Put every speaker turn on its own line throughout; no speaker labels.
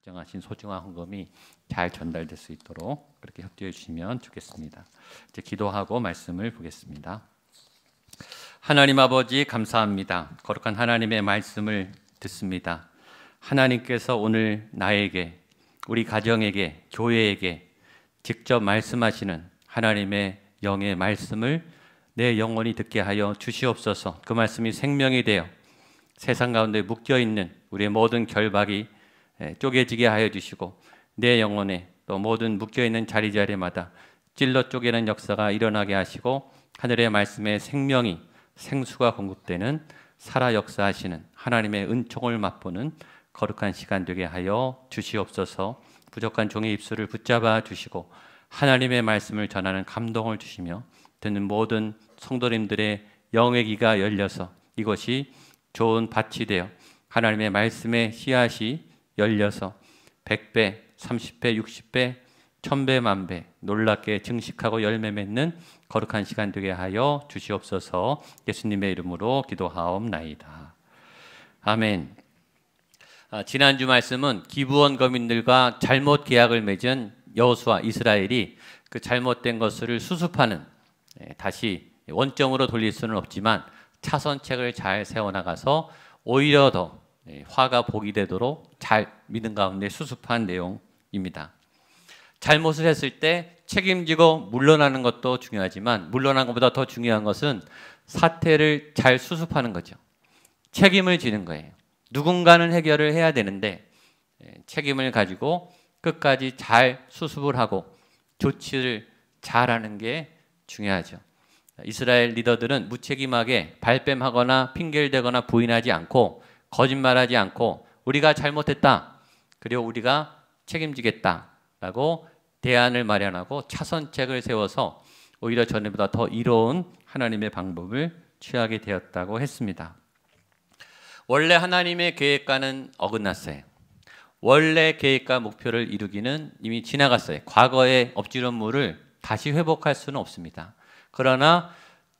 작정하신 소중한 헌금이 잘 전달될 수 있도록 그렇게 협조해 주시면 좋겠습니다. 이제 기도하고 말씀을 보겠습니다. 하나님 아버지 감사합니다. 거룩한 하나님의 말씀을 듣습니다. 하나님께서 오늘 나에게, 우리 가정에게, 교회에게 직접 말씀하시는 하나님의 영의 말씀을 내 영혼이 듣게 하여 주시옵소서. 그 말씀이 생명이 되어 세상 가운데 묶여있는 우리의 모든 결박이 쪼개지게 하여 주시고 내 영혼에 또 모든 묶여있는 자리자리마다 찔러 쪼개는 역사가 일어나게 하시고 하늘의 말씀에 생명이 생수가 공급되는 살아 역사하시는 하나님의 은총을 맛보는 거룩한 시간 되게 하여 주시옵소서. 부족한 종의 입술을 붙잡아 주시고 하나님의 말씀을 전하는 감동을 주시며 듣는 모든 성도님들의 영의 귀가 열려서 이것이 좋은 밭이 되어 하나님의 말씀의 씨앗이 열려서 100배, 30배, 60배, 1000배, 만배 놀랍게 증식하고 열매 맺는 거룩한 시간 되게 하여 주시옵소서. 예수님의 이름으로 기도하옵나이다. 아멘. 지난주 말씀은 기브온 거민들과 잘못 계약을 맺은 여호수아 이스라엘이 그 잘못된 것을 수습하는, 다시 원점으로 돌릴 수는 없지만 차선책을 잘 세워나가서 오히려 더 화가 복이 되도록 잘 믿음 가운데 수습한 내용입니다. 잘못을 했을 때 책임지고 물러나는 것도 중요하지만 물러나는 것보다 더 중요한 것은 사태를 잘 수습하는 거죠. 책임을 지는 거예요. 누군가는 해결을 해야 되는데 책임을 가지고 끝까지 잘 수습을 하고 조치를 잘하는 게 중요하죠. 이스라엘 리더들은 무책임하게 발뺌하거나 핑계를 대거나 부인하지 않고 거짓말하지 않고 우리가 잘못했다, 그리고 우리가 책임지겠다라고 대안을 마련하고 차선책을 세워서 오히려 전에보다 더 이로운 하나님의 방법을 취하게 되었다고 했습니다. 원래 하나님의 계획과는 어긋났어요. 원래 계획과 목표를 이루기는 이미 지나갔어요. 과거의 엎질른 물을 다시 회복할 수는 없습니다. 그러나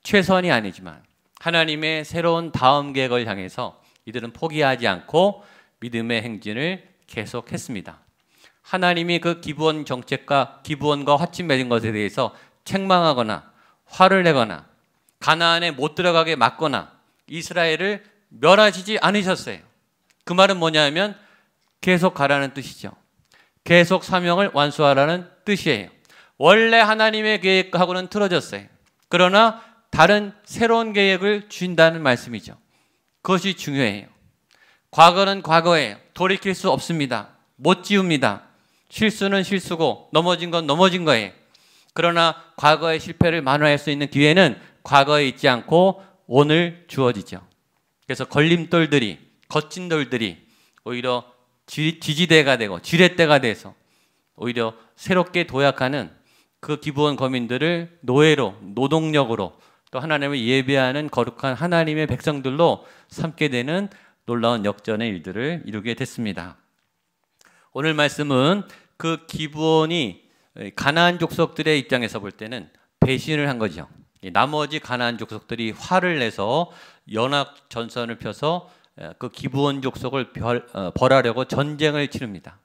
최선이 아니지만 하나님의 새로운 다음 계획을 향해서 이들은 포기하지 않고 믿음의 행진을 계속했습니다. 하나님이 그 기브온 정책과 기브온과 화친 맺은 것에 대해서 책망하거나 화를 내거나 가나안에 못 들어가게 막거나 이스라엘을 멸하시지 않으셨어요. 그 말은 뭐냐면 계속 가라는 뜻이죠. 계속 사명을 완수하라는 뜻이에요. 원래 하나님의 계획하고는 틀어졌어요. 그러나 다른 새로운 계획을 주신다는 말씀이죠. 그것이 중요해요. 과거는 과거예요. 돌이킬 수 없습니다. 못 지웁니다. 실수는 실수고 넘어진 건 넘어진 거예요. 그러나 과거의 실패를 만회할 수 있는 기회는 과거에 있지 않고 오늘 주어지죠. 그래서 걸림돌들이, 거친 돌들이 오히려 지지대가 되고 지렛대가 돼서 오히려 새롭게 도약하는 그 기브온 거민들을 노예로, 노동력으로 또 하나님을 예배하는 거룩한 하나님의 백성들로 삼게 되는 놀라운 역전의 일들을 이루게 됐습니다. 오늘 말씀은 그 기브온이 가나안 족속들의 입장에서 볼 때는 배신을 한 거죠. 나머지 가나안 족속들이 화를 내서 연합 전선을 펴서 그 기브온 족속을 벌하려고 전쟁을 치릅니다.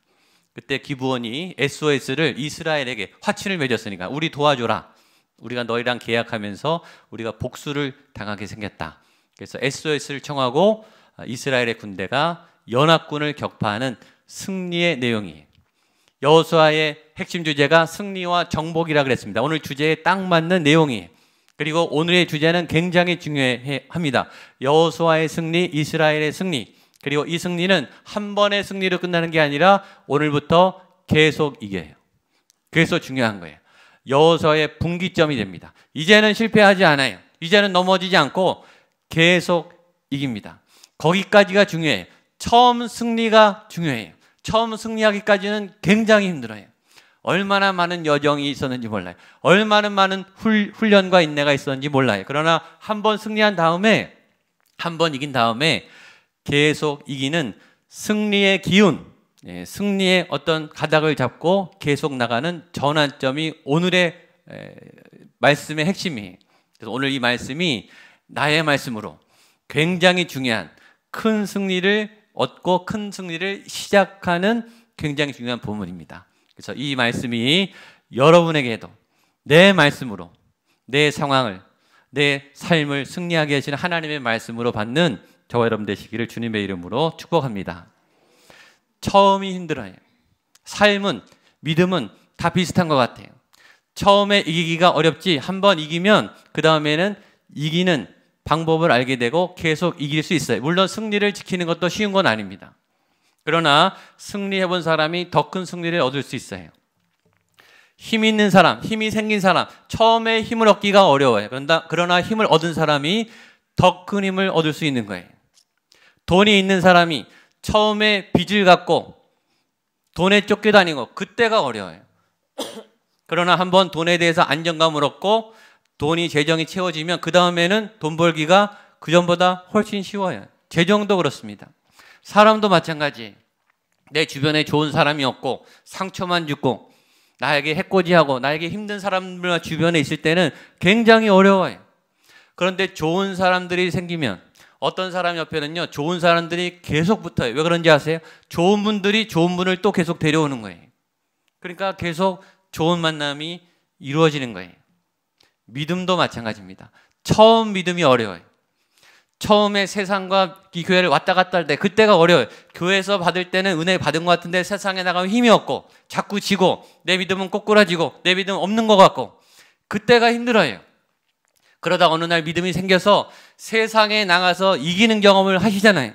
그때 기브온이 SOS를 이스라엘에게 화친을 맺었으니까 우리 도와줘라. 우리가 너희랑 계약하면서 우리가 복수를 당하게 생겼다. 그래서 SOS를 청하고 이스라엘의 군대가 연합군을 격파하는 승리의 내용이에요. 여호수아의 핵심 주제가 승리와 정복이라 그랬습니다. 오늘 주제에 딱 맞는 내용이에요. 그리고 오늘의 주제는 굉장히 중요합니다. 여호수아의 승리, 이스라엘의 승리. 그리고 이 승리는 한 번의 승리로 끝나는 게 아니라 오늘부터 계속 이겨요. 그래서 중요한 거예요. 여호수아의 분기점이 됩니다. 이제는 실패하지 않아요. 이제는 넘어지지 않고 계속 이깁니다. 거기까지가 중요해요. 처음 승리가 중요해요. 처음 승리하기까지는 굉장히 힘들어요. 얼마나 많은 여정이 있었는지 몰라요. 얼마나 많은 훈련과 인내가 있었는지 몰라요. 그러나 한 번 승리한 다음에, 한 번 이긴 다음에 계속 이기는 승리의 기운, 승리의 어떤 가닥을 잡고 계속 나가는 전환점이 오늘의 말씀의 핵심이에요. 그래서 오늘 이 말씀이 나의 말씀으로 굉장히 중요한 큰 승리를 얻고 큰 승리를 시작하는 굉장히 중요한 부분입니다. 그래서 이 말씀이 여러분에게도 내 말씀으로 내 상황을, 내 삶을 승리하게 하시는 하나님의 말씀으로 받는 저와 여러분 되시기를 주님의 이름으로 축복합니다. 처음이 힘들어요. 삶은, 믿음은 다 비슷한 것 같아요. 처음에 이기기가 어렵지, 한번 이기면 그 다음에는 이기는 방법을 알게 되고 계속 이길 수 있어요. 물론 승리를 지키는 것도 쉬운 건 아닙니다. 그러나 승리해본 사람이 더 큰 승리를 얻을 수 있어요. 힘 있는 사람, 힘이 생긴 사람, 처음에 힘을 얻기가 어려워요. 그러나 힘을 얻은 사람이 더 큰 힘을 얻을 수 있는 거예요. 돈이 있는 사람이 처음에 빚을 갖고 돈에 쫓겨다니고 그때가 어려워요. 그러나 한번 돈에 대해서 안정감을 얻고 돈이 재정이 채워지면 그 다음에는 돈 벌기가 그전보다 훨씬 쉬워요. 재정도 그렇습니다. 사람도 마찬가지예요. 내 주변에 좋은 사람이 없고 상처만 주고 나에게 해코지하고 나에게 힘든 사람들만 주변에 있을 때는 굉장히 어려워요. 그런데 좋은 사람들이 생기면 어떤 사람 옆에는요, 좋은 사람들이 계속 붙어요. 왜 그런지 아세요? 좋은 분들이 좋은 분을 또 계속 데려오는 거예요. 그러니까 계속 좋은 만남이 이루어지는 거예요. 믿음도 마찬가지입니다. 처음 믿음이 어려워요. 처음에 세상과 이 교회를 왔다 갔다 할 때 그때가 어려워요. 교회에서 받을 때는 은혜 받은 것 같은데 세상에 나가면 힘이 없고 자꾸 지고 내 믿음은 꼬꾸라지고 내 믿음은 없는 것 같고 그때가 힘들어요. 그러다 어느 날 믿음이 생겨서 세상에 나가서 이기는 경험을 하시잖아요.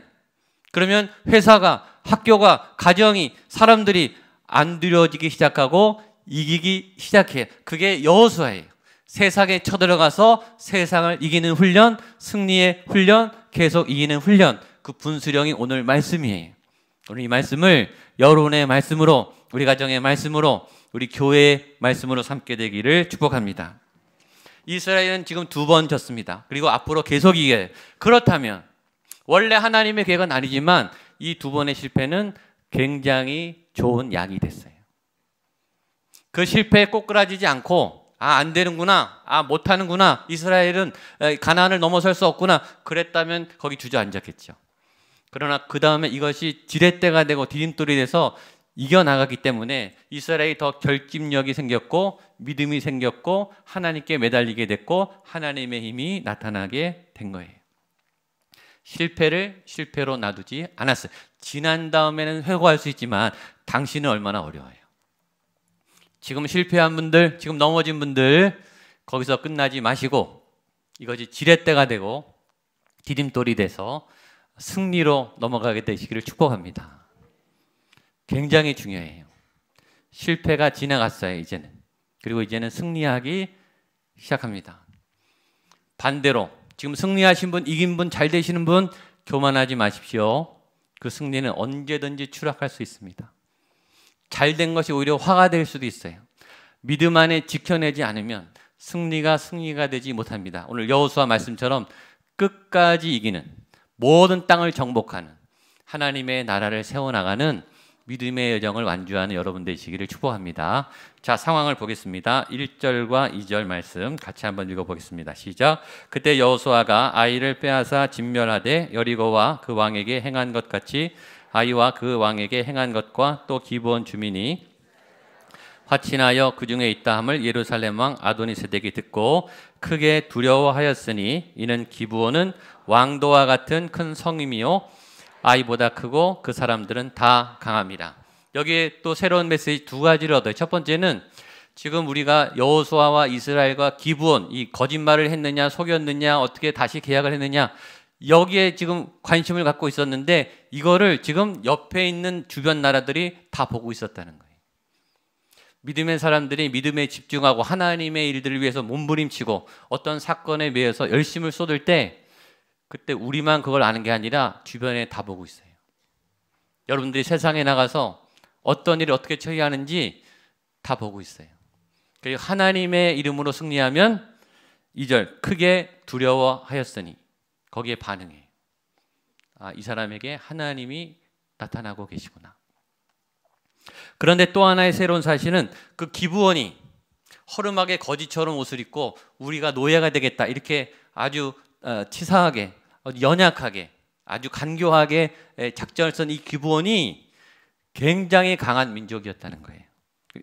그러면 회사가, 학교가, 가정이, 사람들이 안 두려워지기 시작하고 이기기 시작해요. 그게 여호수아예요. 세상에 쳐들어가서 세상을 이기는 훈련, 승리의 훈련, 계속 이기는 훈련, 그 분수령이 오늘 말씀이에요. 오늘 이 말씀을 여러분의 말씀으로, 우리 가정의 말씀으로, 우리 교회의 말씀으로 삼게 되기를 축복합니다. 이스라엘은 지금 2번 졌습니다. 그리고 앞으로 계속 이겨요. 그렇다면 원래 하나님의 계획은 아니지만 이 2번의 실패는 굉장히 좋은 약이 됐어요. 그 실패에 꼬꾸라지지 않고 안 되는구나, 못하는구나, 이스라엘은 가나안을 넘어설 수 없구나, 그랬다면 거기 주저앉았겠죠. 그러나 그 다음에 이것이 지렛대가 되고 디딤돌이 돼서 이겨나가기 때문에 이스라엘이 더 결집력이 생겼고 믿음이 생겼고 하나님께 매달리게 됐고 하나님의 힘이 나타나게 된 거예요. 실패를 실패로 놔두지 않았어요. 지난 다음에는 회고할 수 있지만 당신은 얼마나 어려워요. 지금 실패한 분들, 지금 넘어진 분들 거기서 끝나지 마시고 이것이 지렛대가 되고 디딤돌이 돼서 승리로 넘어가게 되시기를 축복합니다. 굉장히 중요해요. 실패가 지나갔어요, 이제는. 그리고 이제는 승리하기 시작합니다. 반대로 지금 승리하신 분, 이긴 분, 잘 되시는 분 교만하지 마십시오. 그 승리는 언제든지 추락할 수 있습니다. 잘된 것이 오히려 화가 될 수도 있어요. 믿음 안에 지켜내지 않으면 승리가 되지 못합니다. 오늘 여호수아 말씀처럼 끝까지 이기는, 모든 땅을 정복하는 하나님의 나라를 세워나가는 믿음의 여정을 완주하는 여러분 되시기를 축복합니다. 자, 상황을 보겠습니다. 1절과 2절 말씀 같이 한번 읽어보겠습니다. 시작. 그때 여호수아가 아이를 빼앗아 진멸하되 여리고와 그 왕에게 행한 것 같이 아이와 그 왕에게 행한 것과 또 기브온 주민이 화친하여 그 중에 있다 함을 예루살렘 왕 아도니세덱이 듣고 크게 두려워하였으니 이는 기브온은 왕도와 같은 큰 성임이요 아이보다 크고 그 사람들은 다 강합니다. 여기에 또 새로운 메시지 2가지를 얻어요. 첫 번째는 지금 우리가 여호수아와 이스라엘과 기브온 이 거짓말을 했느냐 속였느냐 어떻게 다시 계약을 했느냐 여기에 지금 관심을 갖고 있었는데 이거를 지금 옆에 있는 주변 나라들이 다 보고 있었다는 거예요. 믿음의 사람들이 믿음에 집중하고 하나님의 일들을 위해서 몸부림치고 어떤 사건에 매여서 열심을 쏟을 때 그때 우리만 그걸 아는 게 아니라 주변에 다 보고 있어요. 여러분들이 세상에 나가서 어떤 일을 어떻게 처리하는지 다 보고 있어요. 그리고 하나님의 이름으로 승리하면 2절 크게 두려워하였으니 거기에 반응해요. 이 사람에게 하나님이 나타나고 계시구나. 그런데 또 하나의 새로운 사실은 그 기브온이 허름하게 거지처럼 옷을 입고 우리가 노예가 되겠다 이렇게 아주 치사하게 연약하게 아주 간교하게 작전을 쓴 이 기브온이 굉장히 강한 민족이었다는 거예요.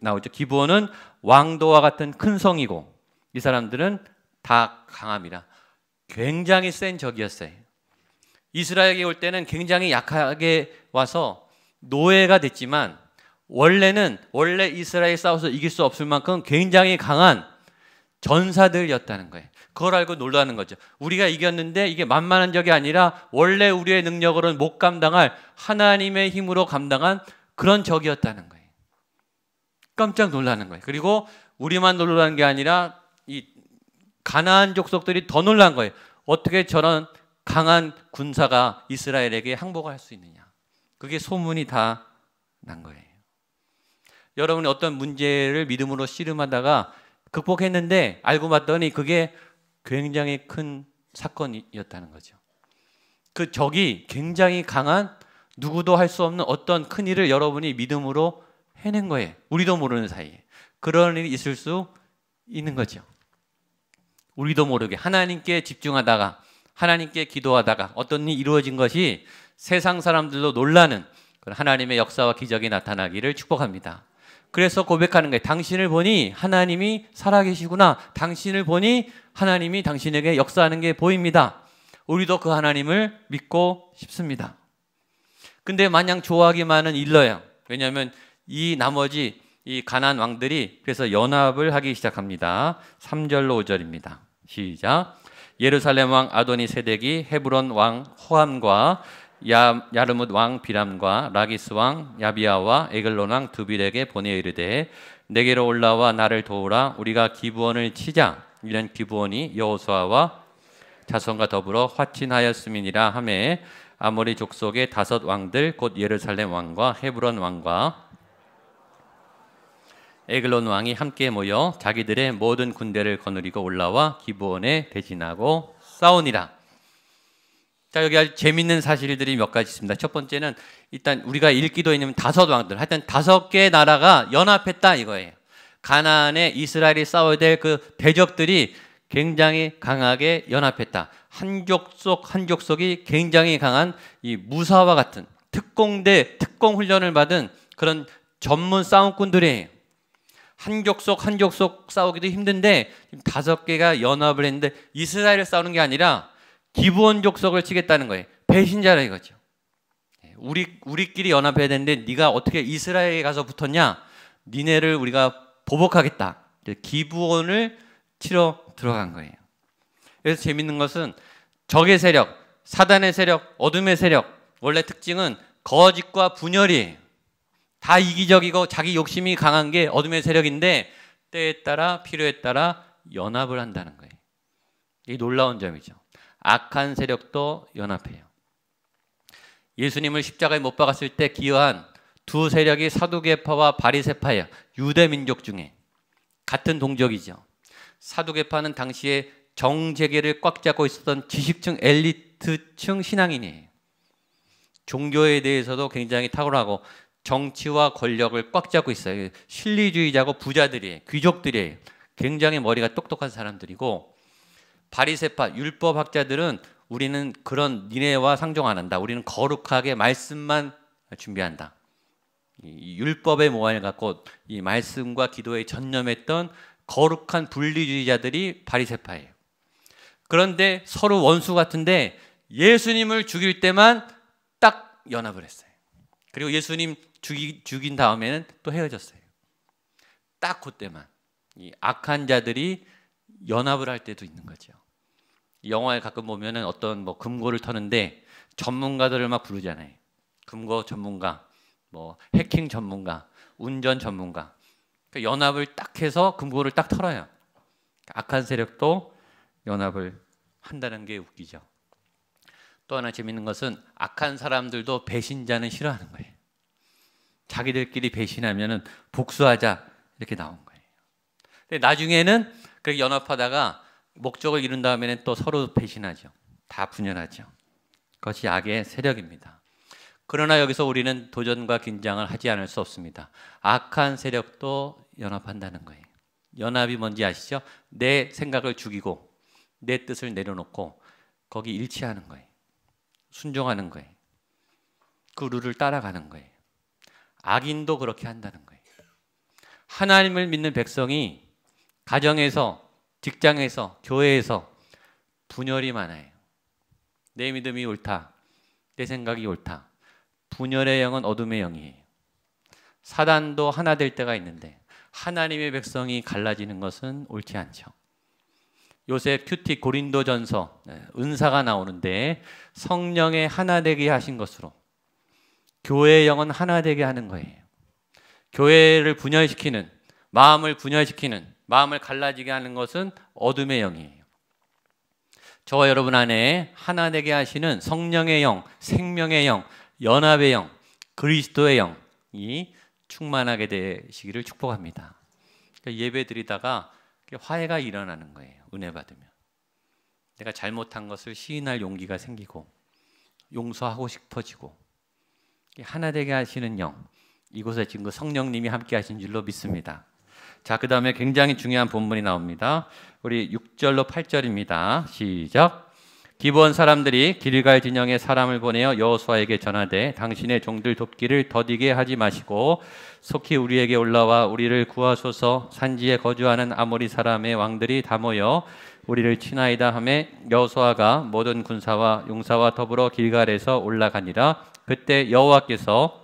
나오죠. 기브온은 왕도와 같은 큰 성이고 이 사람들은 다 강함이라 굉장히 센 적이었어요. 이스라엘에게 올 때는 굉장히 약하게 와서 노예가 됐지만 원래 이스라엘 싸워서 이길 수 없을 만큼 굉장히 강한 전사들이었다는 거예요. 그걸 알고 놀라는 거죠. 우리가 이겼는데 이게 만만한 적이 아니라 원래 우리의 능력으로는 못 감당할 하나님의 힘으로 감당한 그런 적이었다는 거예요. 깜짝 놀라는 거예요. 그리고 우리만 놀라는 게 아니라 이 가나안 족속들이 더 놀란 거예요. 어떻게 저런 강한 군사가 이스라엘에게 항복할 수 있느냐. 그게 소문이 다 난 거예요. 여러분이 어떤 문제를 믿음으로 씨름하다가 극복했는데 알고 봤더니 그게 굉장히 큰 사건이었다는 거죠. 그 적이 굉장히 강한 누구도 할 수 없는 어떤 큰 일을 여러분이 믿음으로 해낸 거예요. 우리도 모르는 사이에. 그런 일이 있을 수 있는 거죠. 우리도 모르게 하나님께 집중하다가 하나님께 기도하다가 어떤 일이 이루어진 것이 세상 사람들도 놀라는 하나님의 역사와 기적이 나타나기를 축복합니다. 그래서 고백하는 거예요. 당신을 보니 하나님이 살아계시구나. 당신을 보니 하나님이 당신에게 역사하는 게 보입니다. 우리도 그 하나님을 믿고 싶습니다. 근데 마냥 좋아하기만은 일러요. 왜냐하면 이 나머지 이 가나안 왕들이 그래서 연합을 하기 시작합니다. 3절로 5절입니다. 시작. 예루살렘 왕 아도니 세덱이 헤브론 왕 호함과 야르뭇 왕 비람과 라기스 왕 야비아와 에글론 왕 두빌에게 보내 이르되 내게로 올라와 나를 도우라. 우리가 기브온을 치자. 이는 기브온이 여호수아와 자손과 더불어 화친하였음이니라 하매 아모리 족속의 5 왕들 곧 예루살렘 왕과 헤브론 왕과 에글론 왕이 함께 모여 자기들의 모든 군대를 거느리고 올라와 기브온에 대진하고 싸우니라. 자, 여기 아주 재밌는 사실들이 몇 가지 있습니다. 첫 번째는 일단 우리가 읽기도 있는 5 왕들, 하여튼 5개 나라가 연합했다 이거예요. 가나안에 이스라엘이 싸워야 될 그 대적들이 굉장히 강하게 연합했다. 한 족속이 굉장히 강한 이 무사와 같은 특공대, 특공 훈련을 받은 그런 전문 싸움꾼들이에요. 한 족속 싸우기도 힘든데 5개가 연합을 했는데 이스라엘을 싸우는 게 아니라 기브온 족속을 치겠다는 거예요. 배신자라 이거죠. 우리끼리 연합해야 되는데 네가 어떻게 이스라엘에 가서 붙었냐? 니네를 우리가 보복하겠다. 기브온을 치러 들어간 거예요. 그래서 재밌는 것은 적의 세력, 사단의 세력, 어둠의 세력 원래 특징은 거짓과 분열이에요. 다 이기적이고 자기 욕심이 강한 게 어둠의 세력인데 때에 따라 필요에 따라 연합을 한다는 거예요. 이게 놀라운 점이죠. 악한 세력도 연합해요. 예수님을 십자가에 못 박았을 때 기여한 2 세력이 사두개파와 바리새파예요. 유대 민족 중에 같은 동족이죠. 사두개파는 당시에 정재계를 꽉 잡고 있었던 지식층 엘리트층 신앙인이에요. 종교에 대해서도 굉장히 탁월하고 정치와 권력을 꽉 잡고 있어요. 실리주의자고 부자들이에요. 귀족들이에요. 굉장히 머리가 똑똑한 사람들이고 바리새파 율법학자들은 우리는 그런 니네와 상종 안 한다. 우리는 거룩하게 말씀만 준비한다. 이 율법의 모양을 갖고 이 말씀과 기도에 전념했던 거룩한 분리주의자들이 바리새파예요. 그런데 서로 원수 같은데 예수님을 죽일 때만 딱 연합을 했어요. 그리고 예수님 죽인 다음에는 또 헤어졌어요. 딱 그때만 이 악한 자들이 연합을 할 때도 있는 거죠. 영화에 가끔 보면은 어떤 뭐 금고를 터는데 전문가들을 막 부르잖아요. 금고 전문가, 뭐 해킹 전문가, 운전 전문가. 그러니까 연합을 딱 해서 금고를 딱 털어요. 악한 세력도 연합을 한다는 게 웃기죠. 또 하나 재밌는 것은 악한 사람들도 배신자는 싫어하는 거예요. 자기들끼리 배신하면은 복수하자 이렇게 나온 거예요. 근데 나중에는 그렇게 연합하다가 목적을 이룬 다음에는 또 서로 배신하죠. 다 분열하죠. 그것이 악의 세력입니다. 그러나 여기서 우리는 도전과 긴장을 하지 않을 수 없습니다. 악한 세력도 연합한다는 거예요. 연합이 뭔지 아시죠? 내 생각을 죽이고 내 뜻을 내려놓고 거기 일치하는 거예요. 순종하는 거예요. 그 룰을 따라가는 거예요. 악인도 그렇게 한다는 거예요. 하나님을 믿는 백성이 가정에서, 직장에서, 교회에서 분열이 많아요. 내 믿음이 옳다, 내 생각이 옳다. 분열의 영은 어둠의 영이에요. 사단도 하나 될 때가 있는데 하나님의 백성이 갈라지는 것은 옳지 않죠. 요새 큐티 고린도전서 은사가 나오는데 성령의 하나 되게 하신 것으로 교회의 영은 하나 되게 하는 거예요. 교회를 분열시키는, 마음을 분열시키는, 마음을 갈라지게 하는 것은 어둠의 영이에요. 저와 여러분 안에 하나 되게 하시는 성령의 영, 생명의 영, 연합의 영, 그리스도의 영이 충만하게 되시기를 축복합니다. 그러니까 예배 드리다가 화해가 일어나는 거예요. 은혜 받으면. 내가 잘못한 것을 시인할 용기가 생기고 용서하고 싶어지고 하나 되게 하시는 영, 이곳에 지금 그 성령님이 함께 하신 줄로 믿습니다. 자, 그 다음에 굉장히 중요한 본문이 나옵니다. 우리 6절로 8절입니다. 시작. 기브온 사람들이 길갈 진영에 사람을 보내어 여호수아에게 전하되 당신의 종들 돕기를 더디게 하지 마시고 속히 우리에게 올라와 우리를 구하소서. 산지에 거주하는 아모리 사람의 왕들이 다 모여 우리를 치나이다 하매 여호수아가 모든 군사와 용사와 더불어 길갈에서 올라가니라. 그때 여호와께서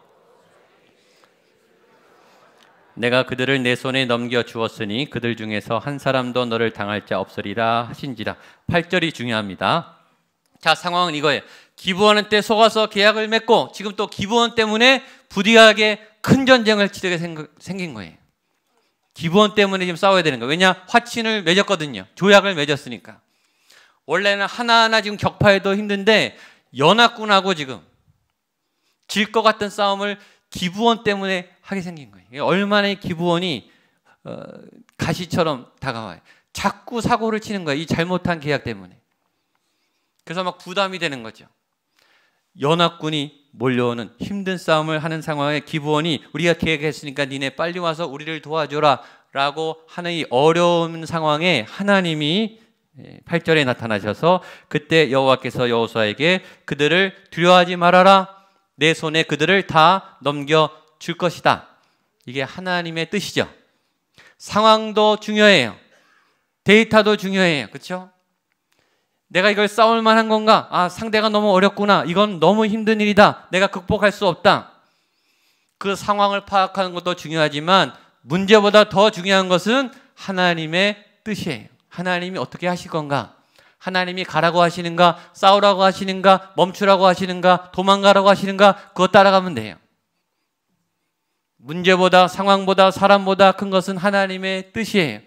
내가 그들을 내 손에 넘겨 주었으니 그들 중에서 한 사람도 너를 당할 자 없으리라 하신지라. 8절이 중요합니다. 자, 상황은 이거예요. 기브온 때 속아서 계약을 맺고 지금 또 기브온 때문에 부디하게 큰 전쟁을 치르게 생긴 거예요. 기브온 때문에 지금 싸워야 되는 거예요. 왜냐? 화친을 맺었거든요. 조약을 맺었으니까. 원래는 하나하나 지금 격파해도 힘든데 연합군하고 지금 질 것 같은 싸움을 기브온 때문에 하게 생긴 거예요. 얼마나 기브온이 가시처럼 다가와요. 자꾸 사고를 치는 거예요. 이 잘못한 계약 때문에. 그래서 막 부담이 되는 거죠. 연합군이 몰려오는 힘든 싸움을 하는 상황에 기브온이 우리가 계획했으니까 니네 빨리 와서 우리를 도와줘라 라고 하는 이 어려운 상황에 하나님이 8절에 나타나셔서 그때 여호와께서 여호수아에게 그들을 두려워하지 말아라. 내 손에 그들을 다 넘겨줄 것이다. 이게 하나님의 뜻이죠. 상황도 중요해요. 데이터도 중요해요. 그렇죠? 내가 이걸 싸울 만한 건가? 아, 상대가 너무 어렵구나. 이건 너무 힘든 일이다. 내가 극복할 수 없다. 그 상황을 파악하는 것도 중요하지만 문제보다 더 중요한 것은 하나님의 뜻이에요. 하나님이 어떻게 하실 건가? 하나님이 가라고 하시는가? 싸우라고 하시는가? 멈추라고 하시는가? 도망가라고 하시는가? 그거 따라가면 돼요. 문제보다, 상황보다, 사람보다 큰 것은 하나님의 뜻이에요.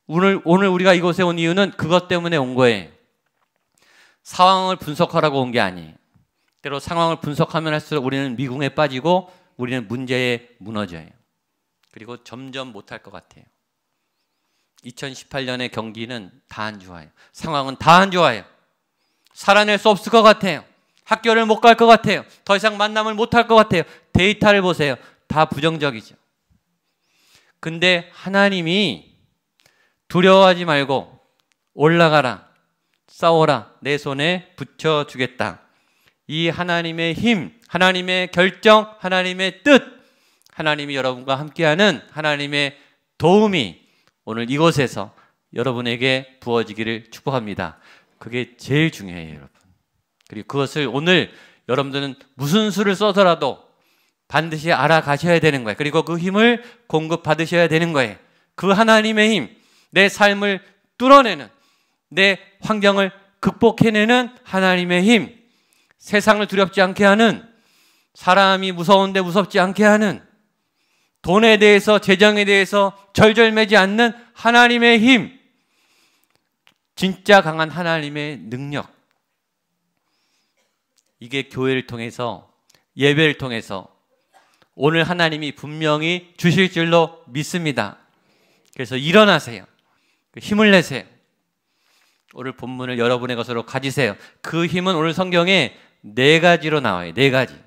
오늘 우리가 이곳에 온 이유는 그것 때문에 온 거예요. 상황을 분석하라고 온 게 아니에요. 때로 상황을 분석하면 할수록 우리는 미궁에 빠지고 우리는 문제에 무너져요. 그리고 점점 못할 것 같아요. 2018년의 경기는 다 안 좋아요. 상황은 다 안 좋아요. 살아낼 수 없을 것 같아요. 학교를 못 갈 것 같아요. 더 이상 만남을 못 할 것 같아요. 데이터를 보세요. 다 부정적이죠. 근데 하나님이 두려워하지 말고 올라가라. 싸워라. 내 손에 붙여주겠다. 이 하나님의 힘, 하나님의 결정, 하나님의 뜻, 하나님이 여러분과 함께하는 하나님의 도움이 오늘 이곳에서 여러분에게 부어지기를 축복합니다. 그게 제일 중요해요, 여러분. 그리고 그것을 오늘 여러분들은 무슨 수를 써서라도 반드시 알아가셔야 되는 거예요. 그리고 그 힘을 공급받으셔야 되는 거예요. 그 하나님의 힘, 내 삶을 뚫어내는, 내 환경을 극복해내는 하나님의 힘, 세상을 두렵지 않게 하는, 사람이 무서운데 무섭지 않게 하는, 돈에 대해서, 재정에 대해서 절절매지 않는 하나님의 힘, 진짜 강한 하나님의 능력, 이게 교회를 통해서, 예배를 통해서 오늘 하나님이 분명히 주실 줄로 믿습니다. 그래서 일어나세요. 힘을 내세요. 오늘 본문을 여러분의 것으로 가지세요. 그 힘은 오늘 성경에 4가지로 나와요. 4가지.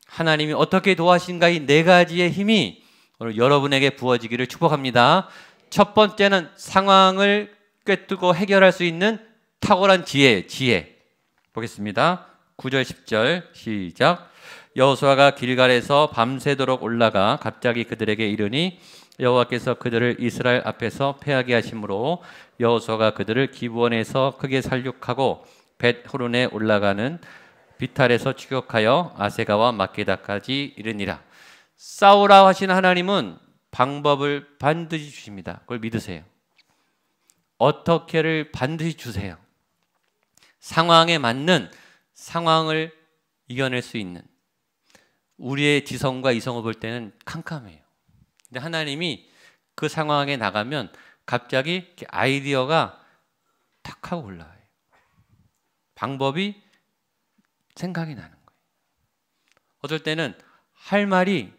하나님이 어떻게 도와신가 이 4가지의 힘이 오늘 여러분에게 부어지기를 축복합니다. 첫 번째는 상황을 꿰뚫고 해결할 수 있는 탁월한 지혜. 보겠습니다. 9절 10절 시작. 여호수아가 길갈에서 밤새도록 올라가 갑자기 그들에게 이르니 여호와께서 그들을 이스라엘 앞에서 패하게 하심으로 여호수아가 그들을 기브온에서 크게 살육하고 벳호론에 올라가는 비탈에서 추격하여 아세가와 막게다까지 이르니라. 싸우라 하신 하나님은 방법을 반드시 주십니다. 그걸 믿으세요. 어떻게를 반드시 주세요. 상황에 맞는, 상황을 이겨낼 수 있는. 우리의 지성과 이성을 볼 때는 캄캄해요. 근데 하나님이 그 상황에 나가면 갑자기 아이디어가 탁 하고 올라와요. 방법이 생각이 나는 거예요. 어떨 때는 할 말이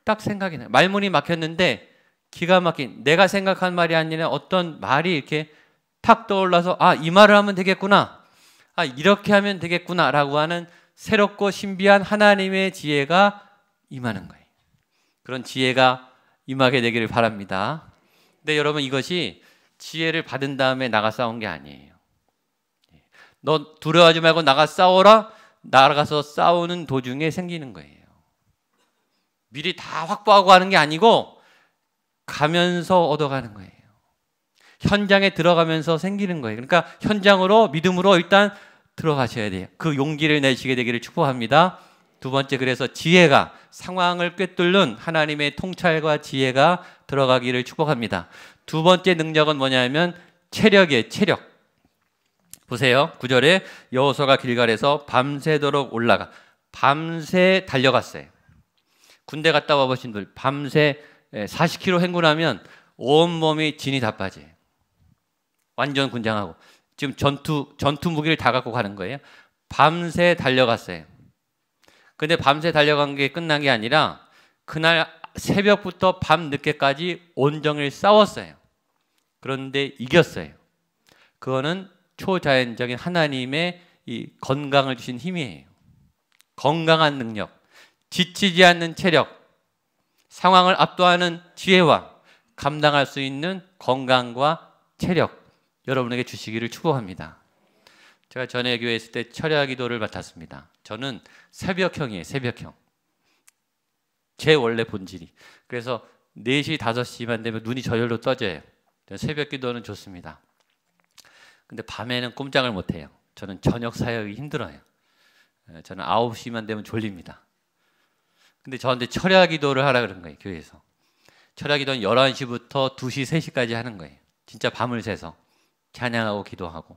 딱 생각이 나요. 말문이 막혔는데 기가 막힌, 내가 생각한 말이 아니라 어떤 말이 이렇게 탁 떠올라서 이 말을 하면 되겠구나, 이렇게 하면 되겠구나 라고 하는 새롭고 신비한 하나님의 지혜가 임하는 거예요. 그런 지혜가 임하게 되기를 바랍니다. 근데 여러분, 이것이 지혜를 받은 다음에 나가 싸운 게 아니에요. 너 두려워하지 말고 나가 싸워라. 나가서 싸우는 도중에 생기는 거예요. 미리 다 확보하고 가는 게 아니고 가면서 얻어가는 거예요. 현장에 들어가면서 생기는 거예요. 그러니까 현장으로 믿음으로 일단 들어가셔야 돼요. 그 용기를 내시게 되기를 축복합니다. 두 번째, 그래서 지혜가, 상황을 꿰뚫는 하나님의 통찰과 지혜가 들어가기를 축복합니다. 두 번째 능력은 뭐냐면 체력이에요. 체력. 보세요. 9절에 여호수아가 길갈에서 밤새도록 올라가. 밤새 달려갔어요. 군대 갔다 와보신 분들, 밤새 40km 행군하면 온몸이 진이 다 빠져요. 완전 군장하고. 지금 전투 무기를 다 갖고 가는 거예요. 밤새 달려갔어요. 근데 밤새 달려간 게 끝난 게 아니라 그날 새벽부터 밤 늦게까지 온종일 싸웠어요. 그런데 이겼어요. 그거는 초자연적인 하나님의 이 건강을 주신 힘이에요. 건강한 능력, 지치지 않는 체력, 상황을 압도하는 지혜와 감당할 수 있는 건강과 체력, 여러분에게 주시기를 축복합니다. 제가 전에 교회에 있을 때 철야 기도를 맡았습니다. 저는 새벽형이에요. 새벽형. 제 원래 본질이. 그래서 4시, 5시만 되면 눈이 저절로 떠져요. 새벽 기도는 좋습니다. 근데 밤에는 꼼짝을 못해요. 저는 저녁 사역이 힘들어요. 저는 9시만 되면 졸립니다. 근데 저한테 철야 기도를 하라 그런 거예요. 교회에서. 철야 기도는 11시부터 2시, 3시까지 하는 거예요. 진짜 밤을 새서 찬양하고 기도하고.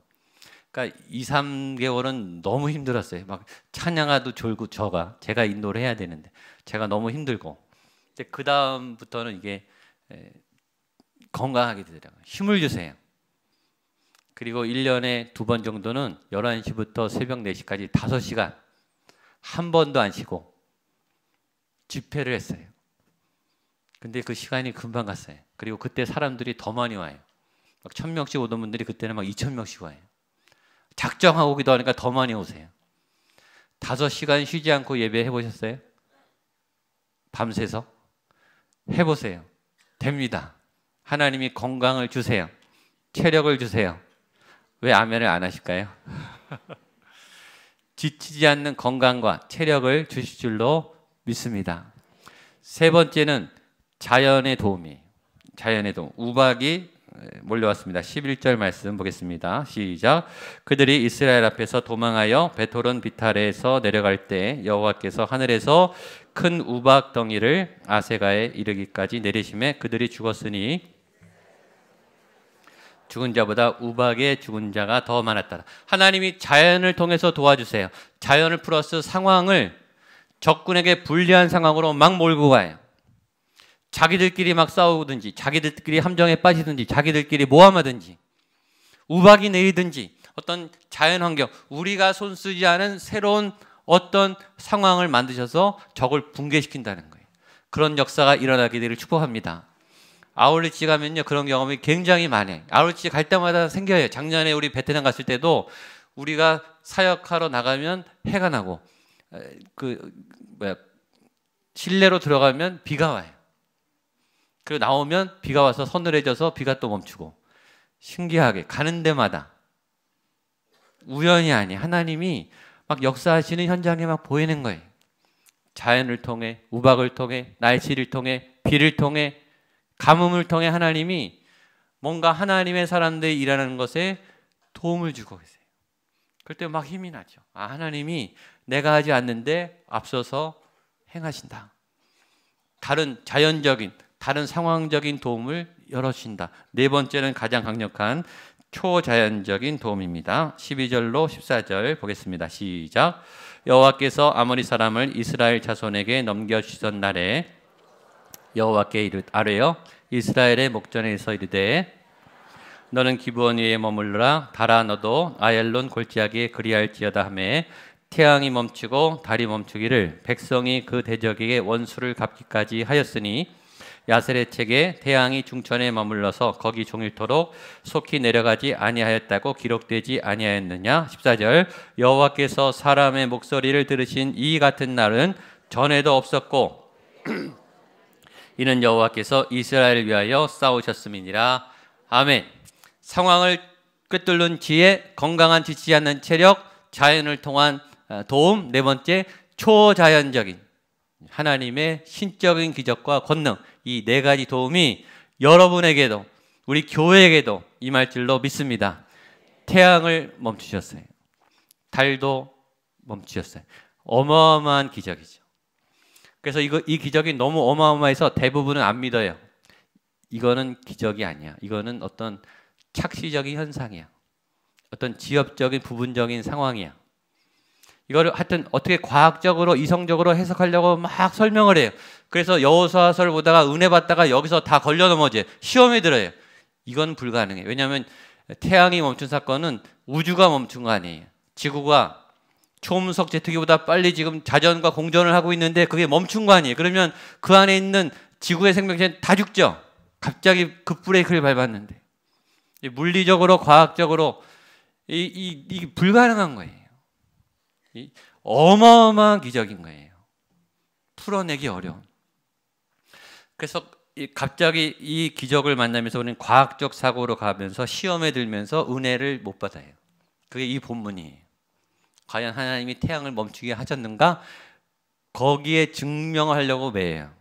그러니까 2, 3개월은 너무 힘들었어요. 막 찬양하도 졸고 제가 인도를 해야 되는데 제가 너무 힘들고. 근데 그 다음부터는 이게 건강하게 되더라고요. 힘을 주세요. 그리고 1년에 2번 정도는 11시부터 새벽 4시까지 5시간 한 번도 안 쉬고 집회를 했어요. 근데 그 시간이 금방 갔어요. 그리고 그때 사람들이 더 많이 와요. 막 1000명씩 오던 분들이 그때는 막 2000명씩 와요. 작정하고 기도하니까 더 많이 오세요. 5시간 쉬지 않고 예배 해보셨어요? 밤새서? 해보세요. 됩니다. 하나님이 건강을 주세요. 체력을 주세요. 왜 아멘을 안 하실까요? 지치지 않는 건강과 체력을 주실 줄로 믿습니다. 세 번째는 자연의 도움이에요. 자연의 도움. 우박이 몰려왔습니다. 11절 말씀 보겠습니다. 시작. 그들이 이스라엘 앞에서 도망하여 벳호론 비탈에서 내려갈 때 여호와께서 하늘에서 큰 우박 덩이를 아세가에 이르기까지 내리심에 그들이 죽었으니 죽은 자보다 우박의 죽은 자가 더 많았다. 하나님이 자연을 통해서 도와주세요. 자연을 플러스 상황을 적군에게 불리한 상황으로 막 몰고 가요. 자기들끼리 막 싸우든지 자기들끼리 함정에 빠지든지 자기들끼리 모함하든지 우박이 내리든지 어떤 자연환경, 우리가 손쓰지 않은 새로운 어떤 상황을 만드셔서 적을 붕괴시킨다는 거예요. 그런 역사가 일어나게 되기를 축복합니다. 아울리치 가면요, 그런 경험이 굉장히 많아요. 아울리치 갈 때마다 생겨요. 작년에 우리 베트남 갔을 때도 우리가 사역하러 나가면 해가 나고 실내로 들어가면 비가 와요. 그리고 나오면 비가 와서 서늘해져서 비가 또 멈추고. 신기하게 가는 데마다 우연이 아니 하나님이 막 역사하시는 현장에 막 보이는 거예요. 자연을 통해, 우박을 통해, 날씨를 통해, 비를 통해, 가뭄을 통해 하나님이 뭔가 하나님의 사람들이 일하는 것에 도움을 주고 계세요. 그럴 때 막 힘이 나죠. 아, 하나님이 내가 하지 않는데 앞서서 행하신다. 다른 자연적인, 다른 상황적인 도움을 열어주신다. 네 번째는 가장 강력한 초자연적인 도움입니다. 12절로 14절 보겠습니다. 시작. 여호와께서 아모리 사람을 이스라엘 자손에게 넘겨주시던 날에 여호와께 아뢰어 이스라엘의 목전에서 이르되 너는 기브온 위에 머물러라. 달아 너도 아얄론 골짜기에 그리할지어다 하매 태양이 멈추고 달이 멈추기를 백성이 그 대적에게 원수를 갚기까지 하였으니 야셀의 책에 태양이 중천에 머물러서 거기 종일토록 속히 내려가지 아니하였다고 기록되지 아니하였느냐. 14절. 여호와께서 사람의 목소리를 들으신 이 같은 날은 전에도 없었고 이는 여호와께서 이스라엘을 위하여 싸우셨음이니라. 아멘. 상황을 꿰뚫는 지혜, 건강한 지치지 않는 체력, 자연을 통한 도움. 네 번째, 초자연적인 하나님의 신적인 기적과 권능. 이 네 가지 도움이 여러분에게도 우리 교회에게도 임할 줄로 믿습니다. 태양을 멈추셨어요. 달도 멈추셨어요. 어마어마한 기적이죠. 그래서 이 기적이 너무 어마어마해서 대부분은 안 믿어요. 이거는 기적이 아니야. 이거는 어떤 착시적인 현상이야. 어떤 지엽적인 부분적인 상황이야. 이거를 하여튼 어떻게 과학적으로 이성적으로 해석하려고 막 설명을 해요. 그래서 여호수아서를 보다가 은혜 받다가 여기서 다 걸려 넘어져요. 시험에 들어요. 이건 불가능해요. 왜냐하면 태양이 멈춘 사건은 우주가 멈춘 거 아니에요. 지구가 초음속 제트기보다 빨리 지금 자전과 공전을 하고 있는데 그게 멈춘 거 아니에요. 그러면 그 안에 있는 지구의 생명체는 다 죽죠. 갑자기 급브레이크를 밟았는데. 물리적으로 과학적으로 이게 불가능한 거예요. 어마어마한 기적인 거예요. 풀어내기 어려운. 그래서 갑자기 이 기적을 만나면서 우리는 과학적 사고로 가면서 시험에 들면서 은혜를 못 받아요. 그게 이 본문이에요. 과연 하나님이 태양을 멈추게 하셨는가? 거기에 증명을 하려고 매예요.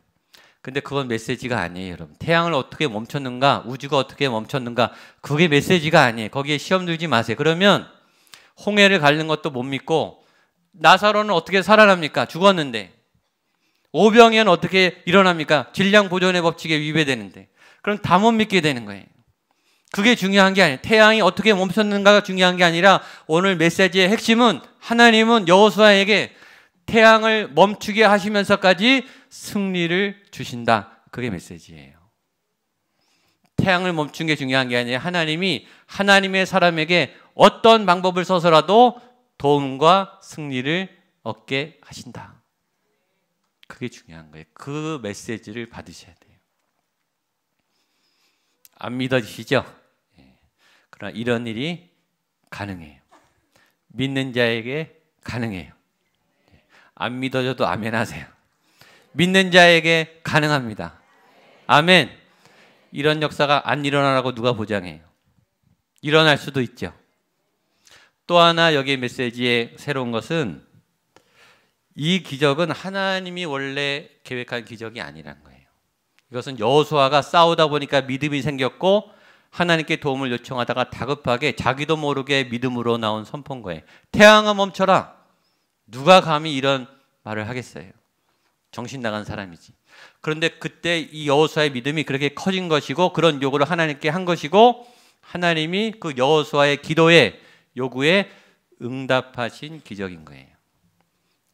근데 그건 메시지가 아니에요, 여러분. 태양을 어떻게 멈췄는가? 우주가 어떻게 멈췄는가? 그게 메시지가 아니에요. 거기에 시험 들지 마세요. 그러면 홍해를 가르는 것도 못 믿고 나사로는 어떻게 살아납니까? 죽었는데. 오병이어는 어떻게 일어납니까? 질량 보존의 법칙에 위배되는데. 그럼 다 못 믿게 되는 거예요. 그게 중요한 게 아니에요. 태양이 어떻게 멈췄는가가 중요한 게 아니라 오늘 메시지의 핵심은 하나님은 여호수아에게 태양을 멈추게 하시면서까지 승리를 주신다. 그게 메시지예요. 태양을 멈춘 게 중요한 게 아니라 하나님이 하나님의 사람에게 어떤 방법을 써서라도 도움과 승리를 얻게 하신다. 그게 중요한 거예요. 그 메시지를 받으셔야 돼요. 안 믿어지시죠? 그러나 이런 일이 가능해요. 믿는 자에게 가능해요. 안 믿어져도 아멘 하세요. 믿는 자에게 가능합니다. 아멘. 이런 역사가 안 일어나라고 누가 보장해요? 일어날 수도 있죠. 또 하나 여기 메시지의 새로운 것은 이 기적은 하나님이 원래 계획한 기적이 아니란 거예요. 이것은 여호수아가 싸우다 보니까 믿음이 생겼고 하나님께 도움을 요청하다가 다급하게 자기도 모르게 믿음으로 나온 선포인 거예요. 태양아 멈춰라. 누가 감히 이런 말을 하겠어요? 정신 나간 사람이지. 그런데 그때 이 여호수아의 믿음이 그렇게 커진 것이고 그런 요구를 하나님께 한 것이고 하나님이 그 여호수아의 기도에 요구에 응답하신 기적인 거예요.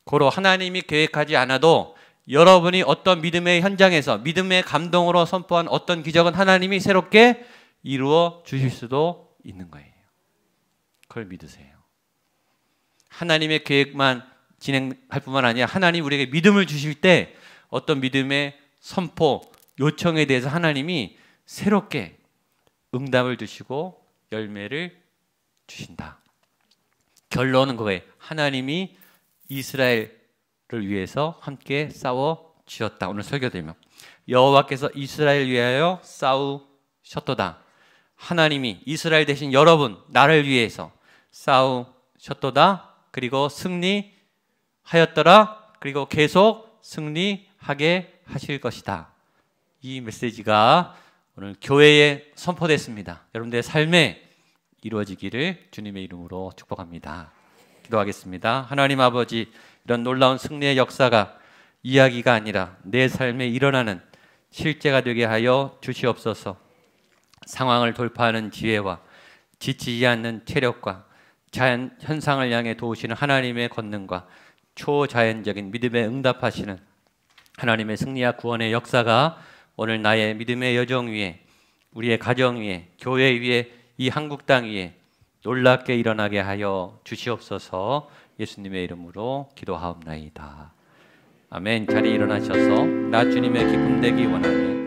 고로 하나님이 계획하지 않아도 여러분이 어떤 믿음의 현장에서 믿음의 감동으로 선포한 어떤 기적은 하나님이 새롭게 이루어 주실 수도 있는 거예요. 그걸 믿으세요. 하나님의 계획만 진행할 뿐만 아니라 하나님 우리에게 믿음을 주실 때 어떤 믿음의 선포, 요청에 대해서 하나님이 새롭게 응답을 주시고 열매를 주신다. 결론은 그거예요. 하나님이 이스라엘을 위해서 함께 싸워 주셨다. 오늘 설교 들으면 여호와께서 이스라엘을 위하여 싸우셨도다. 하나님이 이스라엘 대신 여러분, 나를 위해서 싸우셨도다. 그리고 승리하였더라. 그리고 계속 승리하게 하실 것이다. 이 메시지가 오늘 교회에 선포됐습니다. 여러분들의 삶에 이루어지기를 주님의 이름으로 축복합니다. 기도하겠습니다. 하나님 아버지, 이런 놀라운 승리의 역사가 이야기가 아니라 내 삶에 일어나는 실제가 되게 하여 주시옵소서. 상황을 돌파하는 지혜와 지치지 않는 체력과 자연 현상을 향해 도우시는 하나님의 권능과 초자연적인 믿음에 응답하시는 하나님의 승리와 구원의 역사가 오늘 나의 믿음의 여정 위에, 우리의 가정 위에, 교회 위에, 이 한국 땅 위에 놀랍게 일어나게 하여 주시옵소서. 예수님의 이름으로 기도하옵나이다. 아멘. 자리에 일어나셔서 나 주님의 기쁨 되기 원하는